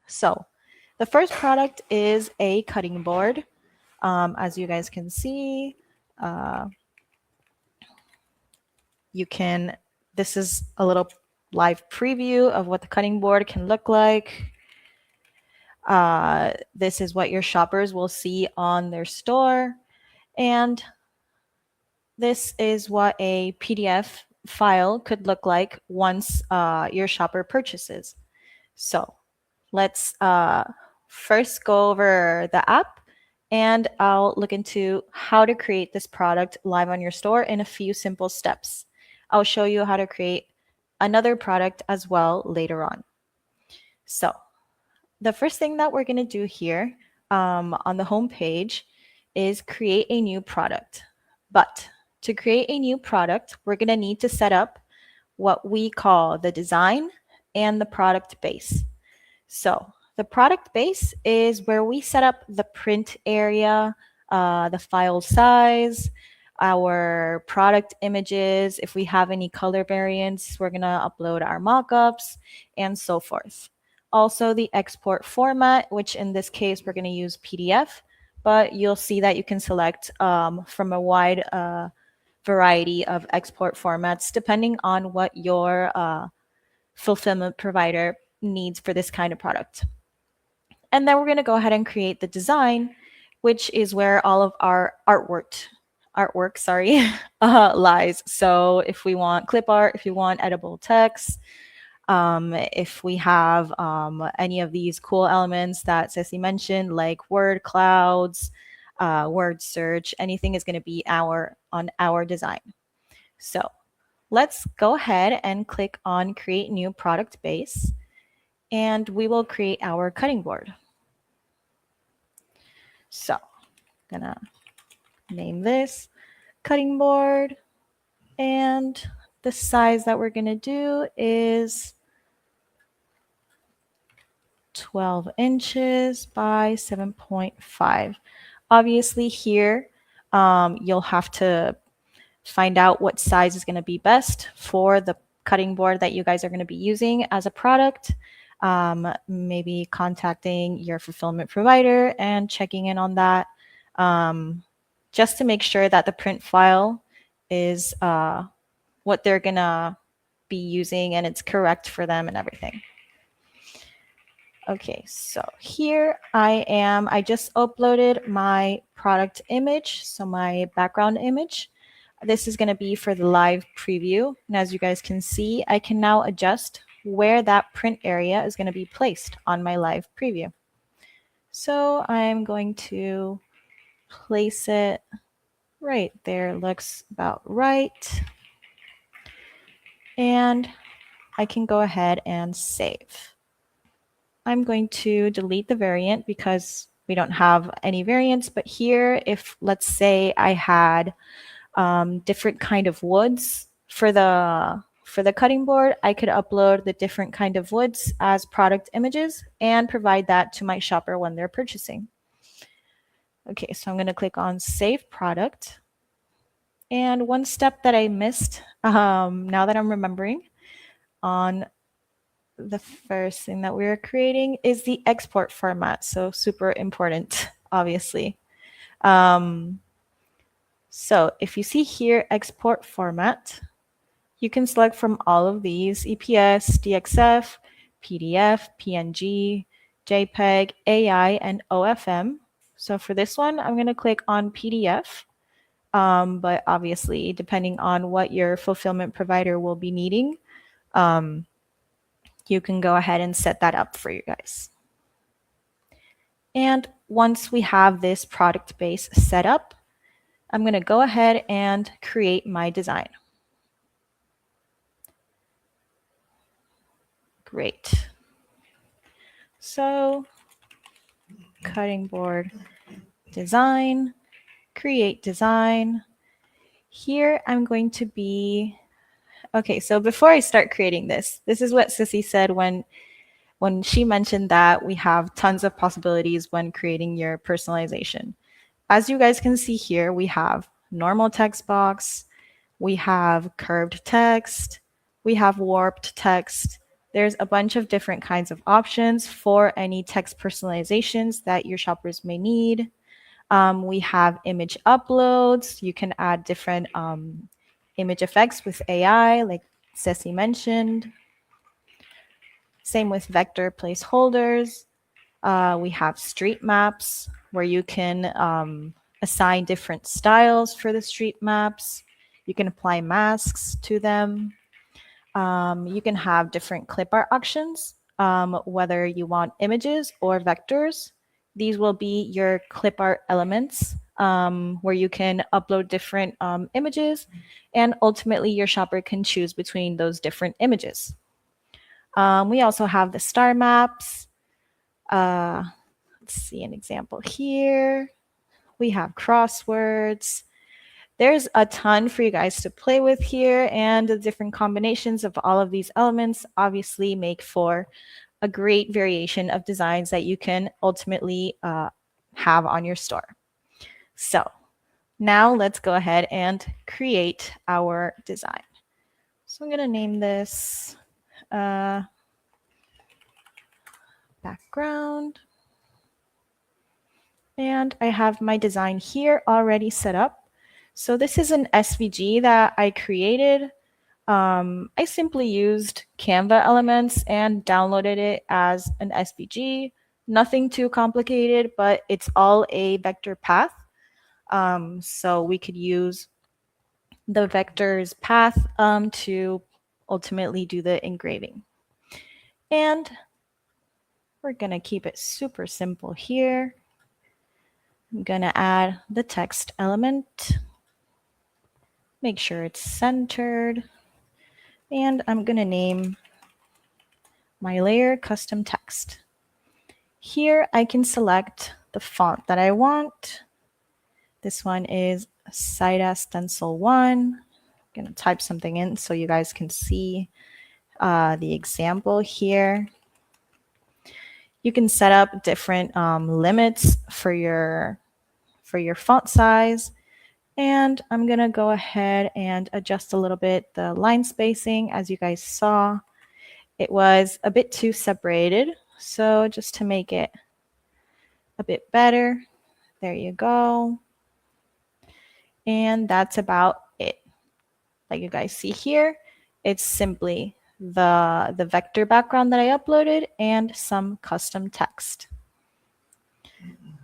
So the first product is a cutting board. As you guys can see, this is a little live preview of what the cutting board can look like. This is what your shoppers will see on their store. And this is what a PDF file could look like once your shopper purchases. So let's first go over the app, and I'll look into how to create this product live on your store in a few simple steps. I'll show you how to create another product as well later on. So the first thing that we're going to do here on the home page is create a new product. But to create a new product, we're going to need to set up what we call the design and the product base. So the product base is where we set up the print area, the file size, our product images. If we have any color variants, we're going to upload our mockups and so forth. Also the export format, which in this case, we're going to use PDF, but you'll see that you can select from a wide variety of export formats, depending on what your fulfillment provider needs for this kind of product. And then we're going to go ahead and create the design, which is where all of our artwork lies. So if we want clip art, if you want edible text, if we have any of these cool elements that Ceci mentioned, like word clouds, word search, anything is going to be on our design. So let's go ahead and click on Create New Product Base, and we will create our cutting board. So I'm going to name this cutting board, and the size that we're going to do is 12 inches by 7.5. Obviously here, you'll have to find out what size is going to be best for the cutting board that you guys are going to be using as a product. Maybe contacting your fulfillment provider and checking in on that, just to make sure that the print file is what they're going to be using and it's correct for them and everything. Okay, so here I just uploaded my product image, so my background image. This is going to be for the live preview. And as you guys can see, I can now adjust where that print area is going to be placed on my live preview. So I'm going to place it right there. Looks about right. And I can go ahead and save. I'm going to delete the variant because we don't have any variants. But here, if let's say I had different kind of woods for the cutting board, I could upload the different kind of woods as product images and provide that to my shopper when they're purchasing. Okay, so I'm going to click on Save Product. And one step that I missed, now that I'm remembering, on the first thing that we're creating is the export format. So super important, obviously. So if you see here, export format, you can select from all of these: EPS, DXF, PDF, PNG, JPEG, AI, and OFM. So for this one, I'm going to click on PDF. But obviously, depending on what your fulfillment provider will be needing, you can go ahead and set that up for you guys. And once we have this product base set up, I'm going to go ahead and create my design. Great. So cutting board design, create design. Here I'm going to be, okay, so before I start creating this is what Sissy said when she mentioned that we have tons of possibilities when creating your personalization. As you guys can see here, we have normal text box, we have curved text, we have warped text, There's a bunch of different kinds of options for any text personalizations that your shoppers may need. We have image uploads. You can add different image effects with AI, like Ceci mentioned. Same with vector placeholders. We have street maps where you can assign different styles for the street maps. You can apply masks to them. You can have different clip art options, whether you want images or vectors. These will be your clip art elements where you can upload different images, and ultimately your shopper can choose between those different images. We also have the star maps. Let's see an example here. We have crosswords. There's a ton for you guys to play with here, and the different combinations of all of these elements obviously make for a great variation of designs that you can ultimately have on your store. So now let's go ahead and create our design. So I'm going to name this background. And I have my design here already set up. So this is an SVG that I created. I simply used Canva elements and downloaded it as an SVG. Nothing too complicated, but it's all a vector path. So we could use the vector's path to ultimately do the engraving. And we're going to keep it super simple here. I'm going to add the text element. Make sure it's centered. And I'm going to name my layer custom text. Here I can select the font that I want. This one is Saida Stencil 1. I'm going to type something in so you guys can see the example here. You can set up different limits for your font size. And I'm going to go ahead and adjust a little bit the line spacing. As you guys saw, it was a bit too separated. So just to make it a bit better, there you go. And that's about it. Like you guys see here, it's simply the vector background that I uploaded and some custom text.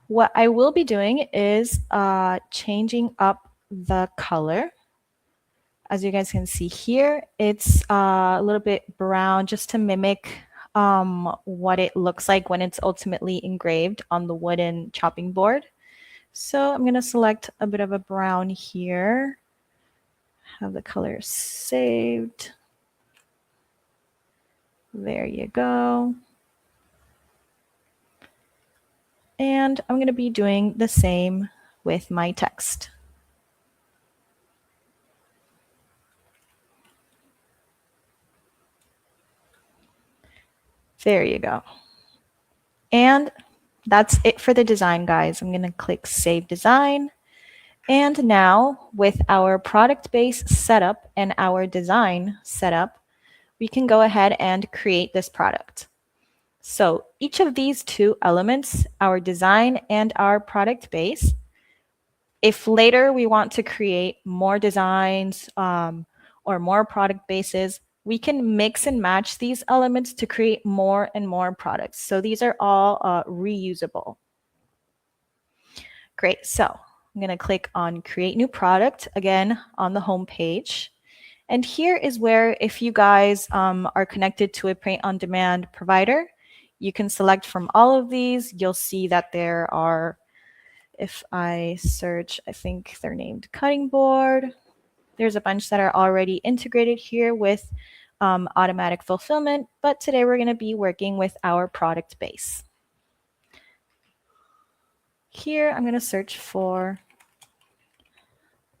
What I will be doing is changing up the color. As you guys can see here, it's a little bit brown just to mimic what it looks like when it's ultimately engraved on the wooden chopping board. So I'm going to select a bit of a brown here. Have the color saved. There you go. And I'm going to be doing the same with my text. There you go. And that's it for the design, guys. I'm going to click Save Design. And now with our product base setup and our design setup, we can go ahead and create this product. So each of these two elements, our design and our product base, if later we want to create more designs or more product bases, we can mix and match these elements to create more and more products. So these are all reusable. Great. So I'm going to click on Create New Product again on the home page. And here is where, if you guys are connected to a print-on-demand provider, you can select from all of these. You'll see that there are, if I search, I think they're named Cutting Board. There's a bunch that are already integrated here with automatic fulfillment, but today we're going to be working with our product base. Here, I'm going to search for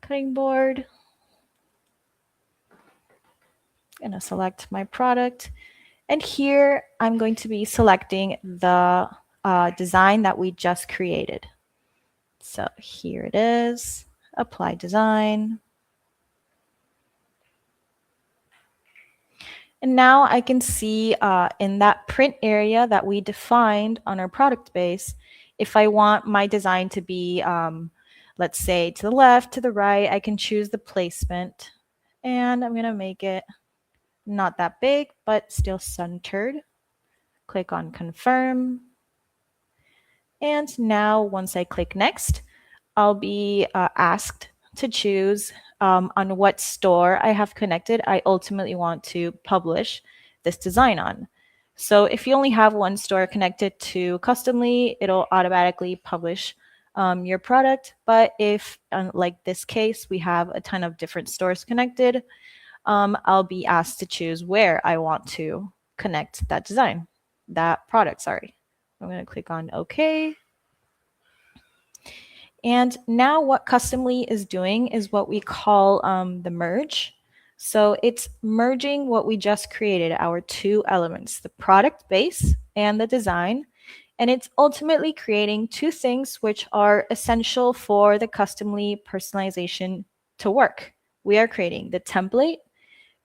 Cutting Board. I'm going to select my product. And here, I'm going to be selecting the design that we just created. So here it is, Apply Design. And now I can see in that print area that we defined on our product base, if I want my design to be, let's say, to the left, to the right, I can choose the placement. And I'm going to make it not that big, but still centered. Click on confirm. And now once I click next, I'll be asked to choose on what store I have connected I ultimately want to publish this design on. So if you only have one store connected to Customly, it'll automatically publish your product. But if, like this case, we have a ton of different stores connected, I'll be asked to choose where I want to connect that product, sorry. I'm going to click on OK. And now what Customly is doing is what we call the merge. So it's merging what we just created, our two elements, the product base and the design. And it's ultimately creating two things which are essential for the Customly personalization to work. We are creating the template,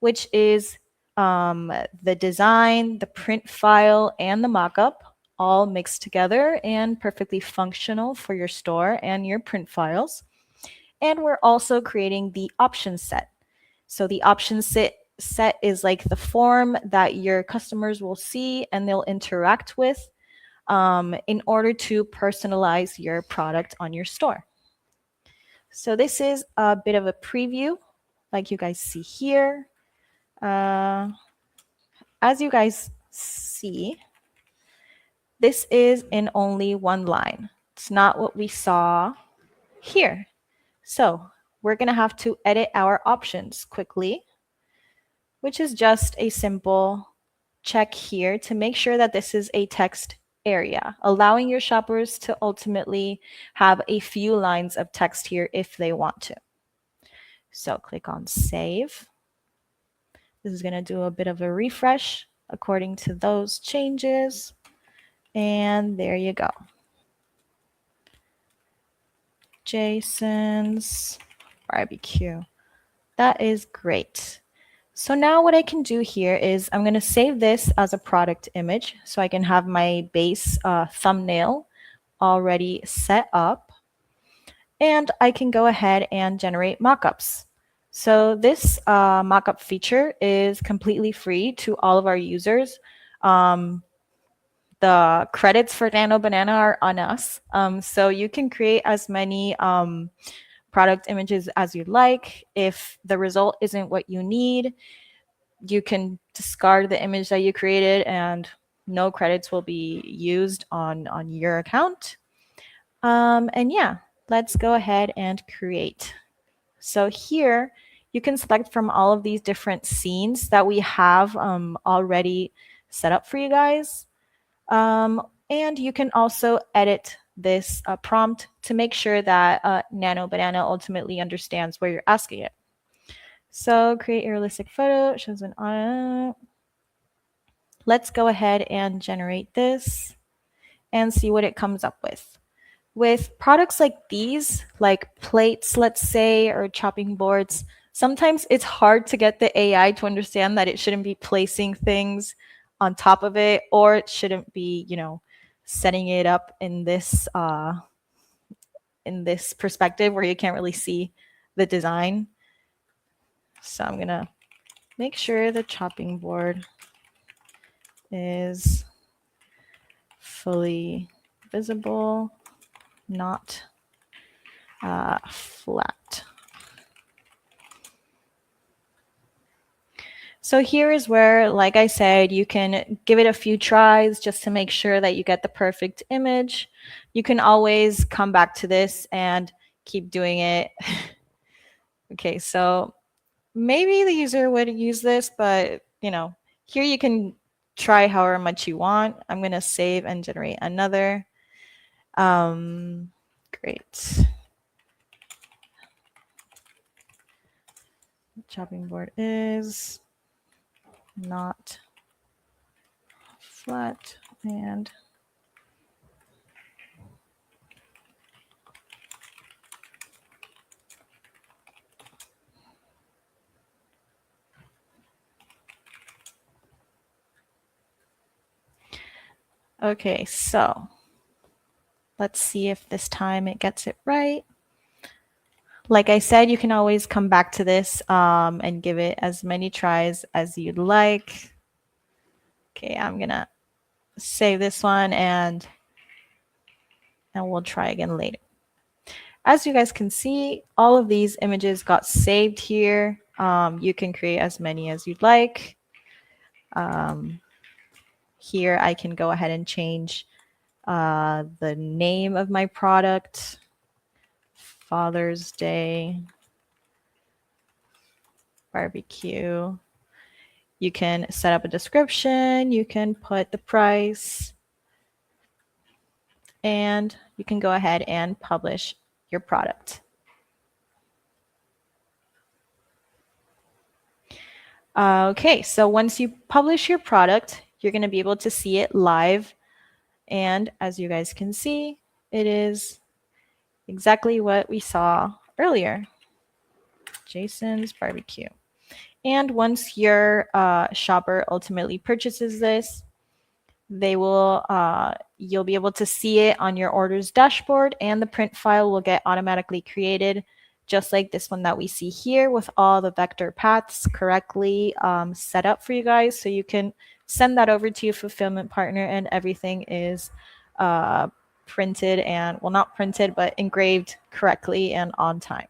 which is the design, the print file, and the mockup all mixed together and perfectly functional for your store and your print files. And we're also creating the option set. So the option set is like the form that your customers will see and they'll interact with in order to personalize your product on your store. So this is a bit of a preview, like you guys see here. As you guys see, this is in only one line. It's not what we saw here. So we're going to have to edit our options quickly, which is just a simple check here to make sure that this is a text area, allowing your shoppers to ultimately have a few lines of text here if they want to. So click on save. This is going to do a bit of a refresh according to those changes. And there you go. Jason's barbecue. That is great. So now what I can do here is I'm going to save this as a product image so I can have my base thumbnail already set up. And I can go ahead and generate mockups. So this mockup feature is completely free to all of our users. The credits for Nano Banana are on us. So you can create as many product images as you like. If the result isn't what you need, you can discard the image that you created and no credits will be used on your account. And yeah, let's go ahead and create. So here you can select from all of these different scenes that we have already set up for you guys. And you can also edit this prompt to make sure that Nano Banana ultimately understands where you're asking it. So create a realistic photo, shows an let's go ahead and generate this and see what it comes up with. With products like these, like plates, let's say, or chopping boards, sometimes it's hard to get the AI to understand that it shouldn't be placing things on top of it, or it shouldn't be, setting it up in this perspective where you can't really see the design. So I'm gonna make sure the chopping board is fully visible, not flat. So here is where, like I said, you can give it a few tries just to make sure that you get the perfect image. You can always come back to this and keep doing it. Okay, so maybe the user would use this, but here you can try however much you want. I'm going to save and generate another. Great. Chopping board is not flat and Okay, so let's see if this time it gets it right. Like I said, you can always come back to this and give it as many tries as you'd like. Okay, I'm gonna save this one and we'll try again later. As you guys can see, all of these images got saved here. You can create as many as you'd like. Here I can go ahead and change the name of my product, Father's Day barbecue. You can set up a description, you can put the price, and you can go ahead and publish your product. Okay, so once you publish your product, you're going to be able to see it live. And as you guys can see, it is exactly what we saw earlier. Jason's barbecue. And once your shopper ultimately purchases this, you'll be able to see it on your orders dashboard, and the print file will get automatically created, just like this one that we see here, with all the vector paths correctly set up for you guys. So you can send that over to your fulfillment partner and everything is printed and, well, not printed, but engraved correctly and on time.